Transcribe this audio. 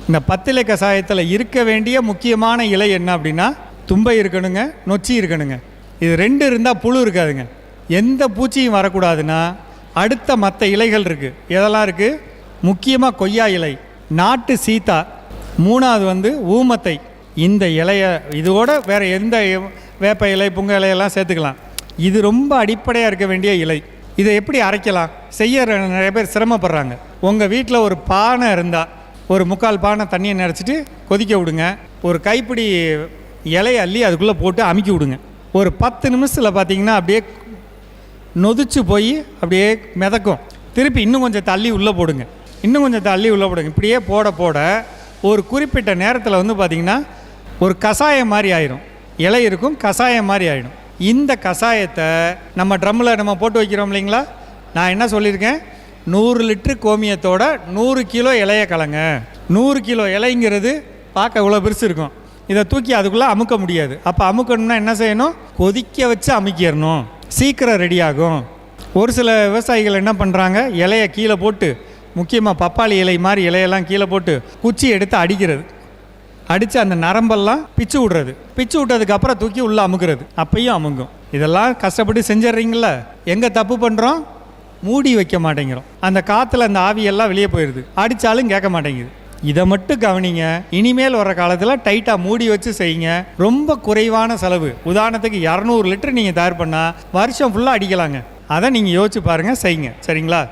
இந்த பத்திலை கஷாயத்தில் இருக்க வேண்டிய முக்கியமான இலை என்ன அப்படின்னா தும்பை இருக்கணுங்க, நொச்சி இருக்கணுங்க. இது 2 இருந்தால் புழு இருக்காதுங்க. எந்த பூச்சியும் வரக்கூடாதுன்னா அடுத்த மற்ற இலைகள் இருக்குது. எதெல்லாம் இருக்குது? முக்கியமாக கொய்யா இலை, நாட்டு சீத்தா, 3வது ஊமத்தை. இந்த இலையை இதோட வேறு எந்த வேப்ப இலை, புங்க இலையெல்லாம் சேர்த்துக்கலாம். இது ரொம்ப அடிப்படையாக இருக்க வேண்டிய இலை. இதை எப்படி அரைக்கலாம்? செய்ய நிறைய பேர் சிரமப்படுறாங்க. உங்கள் வீட்டில் ஒரு பானை இருந்தால் ஒரு 3/4 பானை தண்ணியை நிறச்சிட்டு கொதிக்க விடுங்க. ஒரு கைப்பிடி இலையை அள்ளி அதுக்குள்ளே போட்டு அமுக்கி விடுங்க. ஒரு 10 நிமிஷத்தில் பார்த்தீங்கன்னா அப்படியே நொதிச்சு போய் அப்படியே மிதக்கும். திருப்பி இன்னும் கொஞ்சம் தள்ளி உள்ளே போடுங்க, இன்னும் கொஞ்சம் தள்ளி உள்ளே போடுங்க. இப்படியே போட போட ஒரு குறிப்பிட்ட நேரத்தில் பார்த்திங்கன்னா ஒரு கஷாயம் மாதிரி ஆயிரும். இலை இருக்கும், கஷாயம் மாதிரி ஆகிடும். இந்த கஷாயத்தை நம்ம ட்ரம்மில் நம்ம போட்டு வைக்கிறோம் இல்லைங்களா? நான் என்ன சொல்லியிருக்கேன்? 100 லிட்டரு கோமியத்தோட 100 கிலோ இலையை கலங்க. 100 கிலோ இலைங்கிறது பார்க்க இவ்வளோ பெருசு இருக்கும். இதை தூக்கி அதுக்குள்ளே அமுக்க முடியாது. அப்போ அமுக்கணும்னா என்ன செய்யணும்? கொதிக்க வச்சு அமுக்கிடணும். சீக்கிரம் ரெடி ஆகும். ஒரு சில விவசாயிகள் என்ன பண்ணுறாங்க, இலையை கீழே போட்டு, முக்கியமாக பப்பாளி இலை மாதிரி இலையெல்லாம் கீழே போட்டு குச்சி எடுத்து அடிக்கிறது. அடித்து அந்த நரம்பெல்லாம் பிச்சு விட்றது. பிச்சு விட்டதுக்கப்புறம் தூக்கி உள்ளே அமுக்கிறது. அப்பையும் அமுங்கும். இதெல்லாம் கஷ்டப்பட்டு செஞ்சிட்றீங்கள. எங்கே தப்பு பண்ணுறோம்? மூடி வைக்க மாட்டேங்கிறோம். அந்த காற்றுல அந்த ஆவியெல்லாம் வெளியே போயிடுது. அடித்தாலும் கேட்க மாட்டேங்குது. இதை மட்டும் கவனிங்க. இனிமேல் வர காலத்தில் டைட்டாக மூடி வச்சு செய்யுங்க. ரொம்ப குறைவான செலவு. உதாரணத்துக்கு 200 லிட்டர் நீங்கள் தயார் பண்ணால் வருஷம் ஃபுல்லாக அடிக்கலாங்க. அதை நீங்கள் யோசிச்சு பாருங்கள், செய்யுங்க. சரிங்களா?